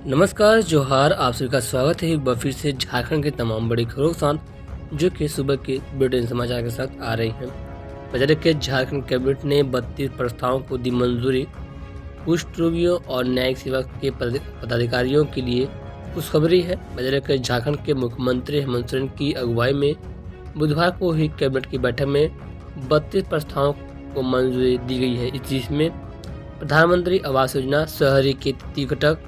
नमस्कार जोहार, आप सभी का स्वागत है एक बार फिर से झारखंड के तमाम बड़ी खबरों के साथ जो कि सुबह के बुलेटिन समाचार के साथ आ रही हैं। बजट के झारखंड कैबिनेट ने 32 प्रस्तावों को दी मंजूरी। कुष्ठ रोगियों और न्यायिक सेवा के पदाधिकारियों के लिए खुशखबरी है। बजट के झारखंड के मुख्यमंत्री हेमंत सोरेन की अगुवाई में बुधवार को हुई कैबिनेट की बैठक में 32 प्रस्तावों को मंजूरी दी गई है। जिसमें प्रधानमंत्री आवास योजना, शहरी के तृतीय घटक,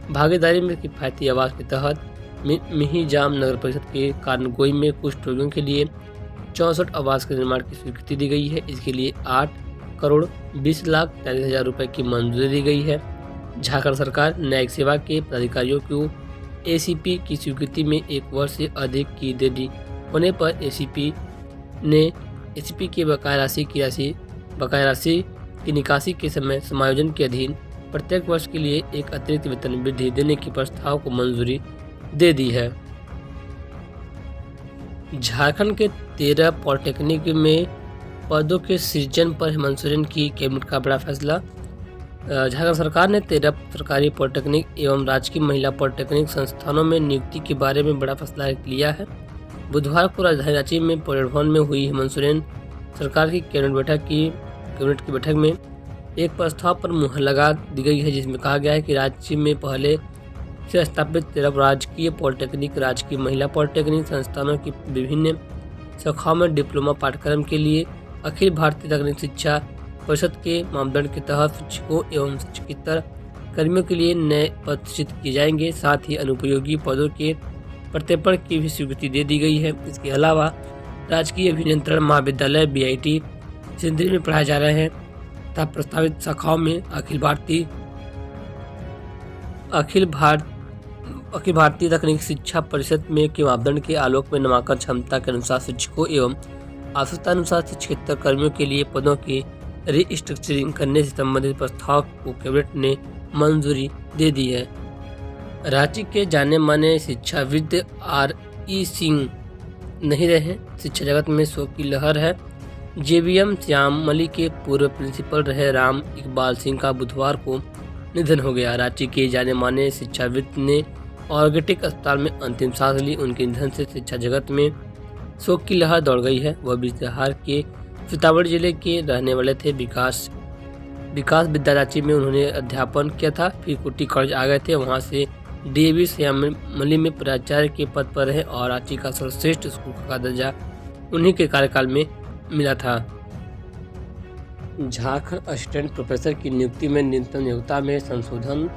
भागीदारी में किफायती आवास के तहत मिहिजाम नगर परिषद के कानगोई में कुष्ठ रोगियों के लिए 64 आवास के निर्माण की स्वीकृति दी गई है। इसके लिए 8,20,43,000 रुपये की मंजूरी दी गई है। झारखंड सरकार न्यायिक सेवा के पदाधिकारियों को एसीपी की स्वीकृति में 1 वर्ष से अधिक की देरी होने पर एसीपी के बकाया राशि की निकासी के समय समायोजन के अधीन प्रत्येक वर्ष के लिए एक अतिरिक्त वेतन वृद्धि देने की प्रस्ताव को मंजूरी दे दी है। झारखंड के 13 पॉलिटेक्निक में पदों के सृजन पर हेमंत सोरेन की कैबिनेट का बड़ा फैसला। झारखंड सरकार ने 13 सरकारी पॉलिटेक्निक एवं राजकीय महिला पॉलिटेक्निक संस्थानों में नियुक्ति के बारे में बड़ा फैसला लिया है। बुधवार को राजधानी रांची में परेड भवन में हुई हेमंत सोरेन सरकार की कैबिनेट की बैठक में एक प्रस्ताव पर मुहर लगा दी गई है, जिसमें कहा गया है कि राज्य में पहले से स्थापित 13 राजकीय पॉलिटेक्निक, राजकीय महिला पॉलिटेक्निक संस्थानों की विभिन्न शाखाओं में डिप्लोमा पाठ्यक्रम के लिए अखिल भारतीय तकनीक शिक्षा परिषद के मापदंड के तहत शिक्षकों एवं शिक्षकेतर कर्मियों के लिए नए पद सृजित किए जाएंगे। साथ ही अनुपयोगी पदों के प्रत्यर्पण की भी स्वीकृति दे दी गई है। इसके अलावा राजकीय अभियंत्रण महाविद्यालय BIT सिंदरी में पढ़ाए जा रहे हैं तथा प्रस्तावित शाखाओं में अखिल भारतीय तकनीक शिक्षा परिषद में के मापदंड के आलोक में नामांकन क्षमता के अनुसार शिक्षकों एवं आवश्यकतानुसार शिक्षकेतर कर्मियों के लिए पदों की रीस्ट्रक्चरिंग करने से संबंधित प्रस्ताव को कैबिनेट ने मंजूरी दे दी है। रांची के जाने माने शिक्षाविद RE सिंह नहीं रहे, शिक्षा जगत में शोक की लहर है। JVM श्यामली के पूर्व प्रिंसिपल रहे राम इकबाल सिंह का बुधवार को निधन हो गया। रांची के जाने माने शिक्षाविद ने ऑर्गेटिक अस्पताल में अंतिम सांस ली। उनके निधन से शिक्षा जगत में शोक की लहर दौड़ गई है। वह बिहार के सीतामढ़ी जिले के रहने वाले थे। विकास विद्या रांची में उन्होंने अध्यापन किया था, फिर कुटी कॉलेज आ गए थे। वहां से DAV श्यामली में प्राचार्य के पद पर रहे और रांची का सर्वश्रेष्ठ स्कूल का दर्जा उन्हीं के कार्यकाल में मिला था। झारखंड असिस्टेंट प्रोफेसर की नियुक्ति में न्यूनतम योग्यता में संशोधन।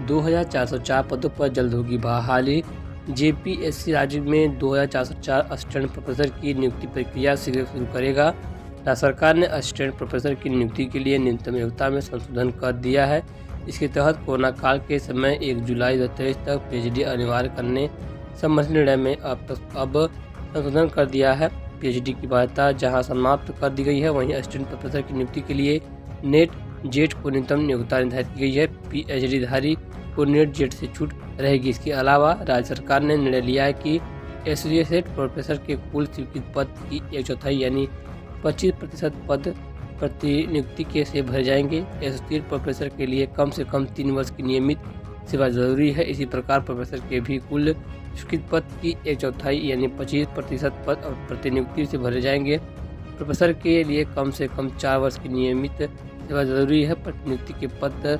2404 पदों पर जल्द होगी बहाली। JPSC राज्य में 2404 असिस्टेंट प्रोफेसर की नियुक्ति प्रक्रिया शीघ्र शुरू करेगा। राज्य सरकार ने असिस्टेंट प्रोफेसर की नियुक्ति के लिए न्यूनतम योग्यता में संशोधन कर दिया है। इसके तहत कोरोना काल के समय 1 जुलाई 2023 तक PhD अनिवार्य करने संबंधी निर्णय में अब संशोधन कर दिया है। PhD की बाध्यता जहां समाप्त कर दी गई है, वहीं असिस्टेंट प्रोफेसर की नियुक्ति के लिए नेट जेट को न्यूनतम योग्यता निर्धारित की गई है। PhD धारी को नेट जेट से छूट रहेगी। इसके अलावा राज्य सरकार ने निर्णय लिया है कि एसोसिएट प्रोफेसर के कुल स्वीकृत पद की 1/4 यानी 25% पद प्रतिनियुक्ति के से भरे जाएंगे। एसोसिएट प्रोफेसर के लिए कम से कम 3 वर्ष की नियमित सेवा जरूरी है। इसी प्रकार प्रोफेसर के भी कुल स्वीकृत पद की 1/4 यानी 25% पद और प्रतिनियुक्ति से भरे जाएंगे। प्रोफेसर के लिए कम से कम 4 वर्ष की नियमित सेवा जरूरी है। प्रतिनियुक्ति के पद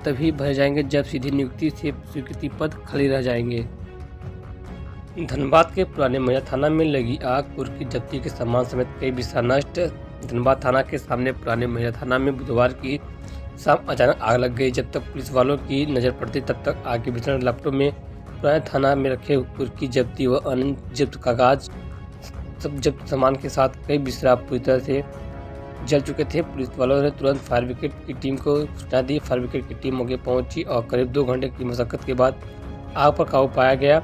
तभी भरे जाएंगे जब सीधी नियुक्ति से स्वीकृति पद खाली रह जाएंगे। धनबाद के पुराने मैया थाना में लगी आग, कुर्की जब्ती के सामान समेत कई बिस्सा नष्ट। धनबाद थाना के सामने पुराने मैया थाना में बुधवार की शाम अचानक आग लग गई। जब तक पुलिस वालों की नजर पड़ती तब तक आग के भीषण लपटों में पुराने थाना में रखे कुर्की जब्ती व अन्य जब्त कागज सब जब्त सामान के साथ कई बिस्सा पूरी तरह से जल चुके थे। पुलिस वालों ने तुरंत फायर ब्रिगेड की टीम को सूचना दी। फायर ब्रिगेड की टीम मौके पहुंची और करीब 2 घंटे की मशक्कत के बाद आग पर काबू पाया गया।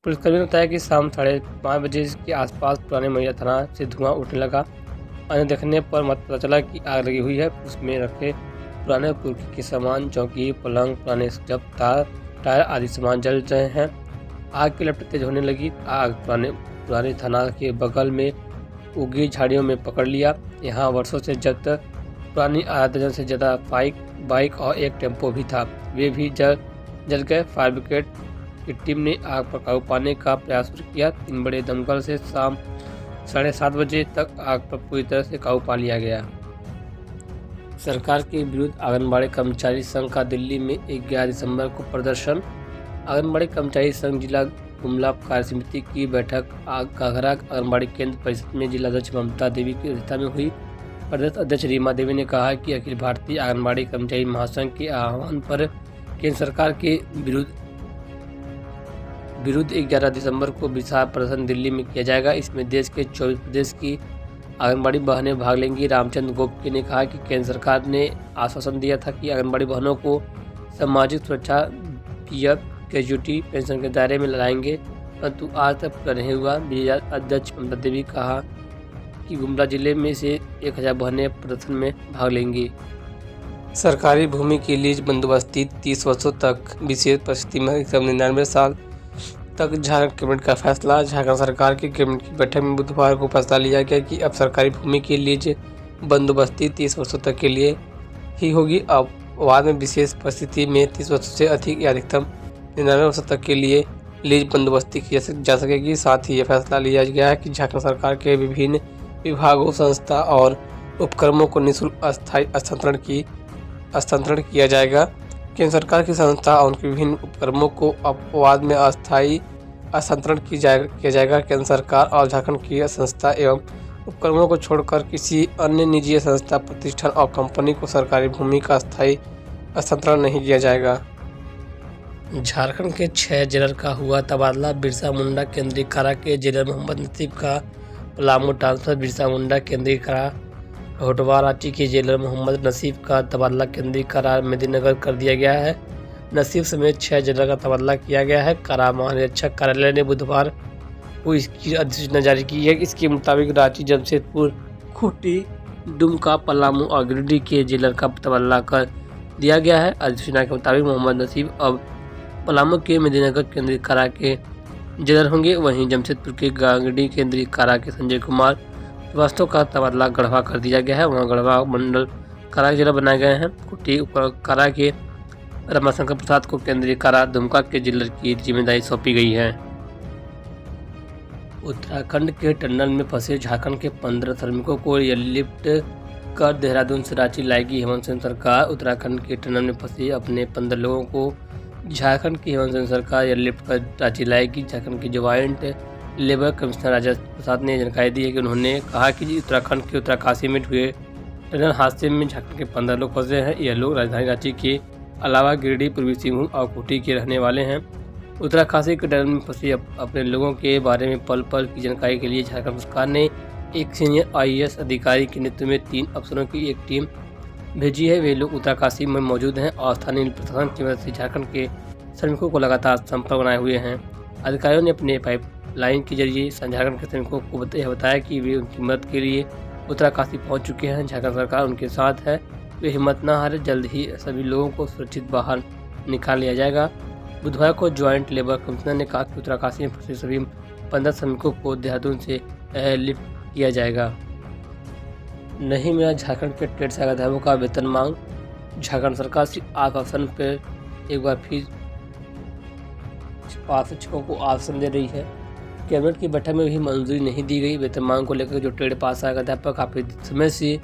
पुलिसकर्मियों ने बताया कि शाम 5:30 बजे के आसपास पुराने मैया थाना से धुआं उठने लगा। अन्य देखने पर पता चला कि आग लगी हुई है। उसमें रखे पुराने कुर्की के सामान, चौकी, पलंग, पुराने जब्त टायर आदि सामान जल रहे हैं। आग की लपटें तेज होने लगी। आग पुराने थाना के बगल में उगी झाड़ियों में पकड़ लिया। यहाँ वर्षों से जब्त पुरानी आधा दर्जन से ज़्यादा बाइक और एक टेम्पो भी था। वे भी जल जल गए। फायर ब्रिगेड की टीम ने आग पर काबू पाने का प्रयास शुरू किया। 3 बड़े दमकल से शाम 7:30 बजे तक आग पर पूरी तरह से काबू पा लिया गया। सरकार के विरुद्ध आंगनबाड़ी कर्मचारी संघ का दिल्ली में 11 दिसंबर को प्रदर्शन। आंगनबाड़ी कर्मचारी संघ जिला गुमला कार्य समिति की बैठक घाघरा आंगनबाड़ी केंद्र परिषद में जिलाध्यक्ष ममता देवी की अध्यक्षता में हुई। प्रदेश अध्यक्ष रीमा देवी ने कहा कि अखिल भारतीय आंगनबाड़ी कर्मचारी महासंघ के आह्वान पर केंद्र सरकार के विरुद्ध 11 दिसंबर को विशाल प्रदर्शन दिल्ली में किया जाएगा। इसमें देश के 24 प्रदेश की आंगनबाड़ी बहनें भाग लेंगी। रामचंद्र गोपकी ने कहा कि केंद्र सरकार ने आश्वासन दिया था कि आंगनबाड़ी बहनों को सामाजिक सुरक्षा पीएफ ग्रेजुएटी पेंशन के दायरे में लाएंगे, परंतु आज तक पूरा नहीं हुआ। जिला अध्यक्ष ममता देवी कहा कि गुमला जिले में से 1000 बहनें प्रदर्शन में भाग लेंगी। सरकारी भूमि की लीज बंदोबस्ती 30 वर्षों तक विशेष परिस्थिति में 99 साल तक झारखंड कैबिनेट का फैसला। झारखंड सरकार की कैबिनेट की बैठक में बुधवार को फैसला लिया गया कि अब सरकारी भूमि की लीज बंदोबस्ती 30 वर्षों तक के लिए ही होगी। अब बाद में विशेष परिस्थिति में 30 वर्षों से अधिक या अधिकतम 99 वर्षों तक के लिए लीज बंदोबस्ती की जा सकेगी। साथ ही यह फैसला लिया गया है कि झारखंड सरकार के विभिन्न विभागों, संस्था और उपक्रमों को निःशुल्क अस्थायी हस्तांतरण किया जाएगा। केंद्र सरकार की संस्था और उनके विभिन्न उपक्रमों को अपवाद में अस्थायी हस्तांतरण किया जाएगा। केंद्र सरकार और झारखंड की संस्था एवं उपक्रमों को छोड़कर किसी अन्य निजी संस्था, प्रतिष्ठान और कंपनी को सरकारी भूमि का अस्थायी हस्तांतरण नहीं किया जाएगा। झारखंड के 6 जेलर का हुआ तबादला। बिरसा मुंडा केंद्रीय कारा के जेलर मोहम्मद नसीब का पलामू ट्रांसफर। बिरसा मुंडा केंद्रीय कारा होटवा रांची के जेलर मोहम्मद नसीब का तबादला केंद्रीय कारा मेदिनीनगर कर दिया गया है। नसीब समेत 6 जेलर का तबादला किया गया है। कारा महानिरीक्षक कार्यालय ने बुधवार को इसकी अधिसूचना जारी की है। इसके मुताबिक रांची, जमशेदपुर, खूंटी, दुमका, पलामू और गिरिडीह के जेलर का तबादला कर दिया गया है। अधिसूचना के मुताबिक मोहम्मद नसीब अब पलामू के मेदिनीनगर केंद्रीय कारा के जेलर होंगे। वहीं जमशेदपुर के गिरिडीह केंद्रीय कारा के संजय कुमार श्रीवास्तव का तबादला गढ़वा कर दिया गया है। वहाँ गढ़वा मंडल कारा जेलर बनाए गए हैं। खूंटी कारा के रमाशंकर प्रसाद को केंद्रीय कारा दुमका के जेलर की जिम्मेदारी सौंपी गई है। उत्तराखंड के टनल में फंसे झारखंड के 15 श्रमिकों को एयरलिफ्ट कर देहरादून से रांची लाएगी हेमंत सोरेन सरकार। उत्तराखंड के टनल में फंसे अपने 15 लोगों को झारखंड की हेमंत सोरेन सरकार एयरलिफ्ट कर रांची लाएगी। झारखंड के ज्वाइंट लेबर कमिश्नर राजेश प्रसाद ने जानकारी दी है कि उन्होंने कहा कि उत्तराखंड के उत्तरकाशी में हुए टनल हादसे में झारखंड के 15 लोग फंसे हैं। यह लोग राजधानी रांची के अलावा गिरिडीह, पूर्वी सिंहभूम और खूंटी के रहने वाले हैं। उत्तरकाशी के टनल में फंसे अपने लोगों के बारे में पल पल की जानकारी के लिए झारखंड सरकार ने एक सीनियर IAS अधिकारी के नेतृत्व में 3 अफसरों की एक टीम भेजी है। वे लोग उत्तरकाशी में मौजूद हैं और स्थानीय प्रशासन की मदद से झारखंड के श्रमिकों को लगातार संपर्क बनाए हुए हैं। अधिकारियों ने अपने पाइपलाइन के जरिए झारखंड के श्रमिकों को बताया कि वे उनकी मदद के लिए उत्तरकाशी पहुंच चुके हैं। झारखंड सरकार उनके साथ है, वे हिम्मत न हारे, जल्द ही सभी लोगों को सुरक्षित बाहर निकाल लिया जाएगा। बुधवार को ज्वाइंट लेबर कमिश्नर ने कहा कि उत्तरकाशी में फंसे सभी 15 श्रमिकों को देहरादून से एयरलिफ्ट किया जाएगा। नहीं मिला झारखंड के ट्रेड सहायकों का वेतन मांग। झारखंड सरकार से आश्वासन पर एक बार फिर शिक्षकों को आश्वासन दे रही है। कैबिनेट की बैठक में भी मंजूरी नहीं दी गई। वेतन मांग को लेकर जो ट्रेड पास सहायक अध्यापक काफी समय से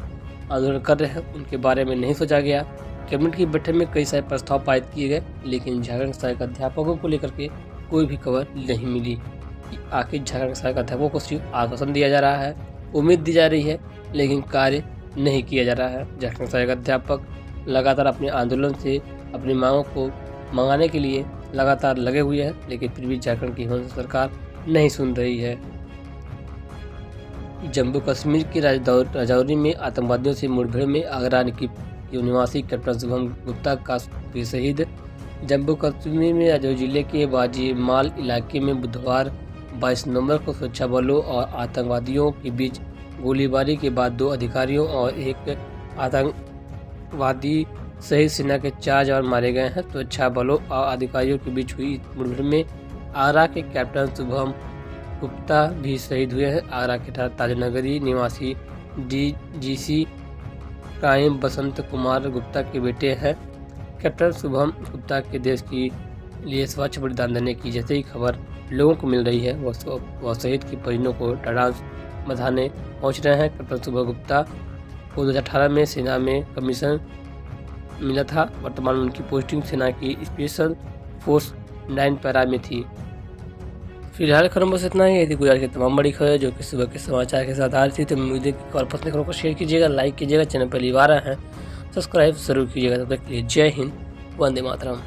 आंदोलन कर रहे हैं, उनके बारे में नहीं सोचा गया। कैबिनेट की बैठक में कई सारे प्रस्ताव पारित किए गए, लेकिन झारखंड सहायक अध्यापकों को लेकर के कोई भी खबर नहीं मिली कि आखिर झारखंड सहायक अध्यापकों को सिर्फ आश्वासन दिया जा रहा है, उम्मीद दी जा रही है, लेकिन कार्य नहीं किया जा रहा है। झारखंड सहायक अध्यापक लगातार अपने आंदोलन से अपनी मांगों को मंगाने के लिए लगातार लगे हुए हैं, लेकिन फिर भी झारखंड की हेमंत सरकार नहीं सुन रही है। जम्मू कश्मीर के राजौरी में आतंकवादियों से मुठभेड़ में आगरा के निवासी कैप्टन शुभम गुप्ता का शहीद। जम्मू कश्मीर में राजौरी जिले के बाजीमाल इलाके में बुधवार 22 नवंबर को सुरक्षा बलों और आतंकवादियों के बीच गोलीबारी के बाद 2 अधिकारियों और एक आतंकवादी सहित सेना के 4 जवान मारे गए हैं। सुरक्षा बलों और अधिकारियों के बीच हुई मुठभेड़ में आगरा के कैप्टन शुभम गुप्ता भी शहीद हुए हैं। आगरा के ताजनगरी निवासी DGC क्राइम बसंत कुमार गुप्ता के बेटे हैं। कैप्टन शुभम गुप्ता के देश के लिए स्वच्छ बलिदान देने की जैसे ही खबर लोगों को मिल रही है, वह शहीद के परिजनों को ढांढस बंधाने पहुंच रहे हैं। कैप्टन शुभम गुप्ता को 2018 में सेना में कमीशन मिला था। वर्तमान में उनकी पोस्टिंग सेना की स्पेशल फोर्स 9 पैरा में थी। फिलहाल खबरों बस इतना ही। यदि गुजरात की तमाम बड़ी खबर जो कि सुबह के समाचार के साथ आ रही थी, तो उम्मीद है कि खबर पसंद खबरों को शेयर कीजिएगा, लाइक कीजिएगा, चैनल पहली बार आए हैं सब्सक्राइब जरूर कीजिएगा। तब तक के लिए जय हिंद, वंदे मातरम।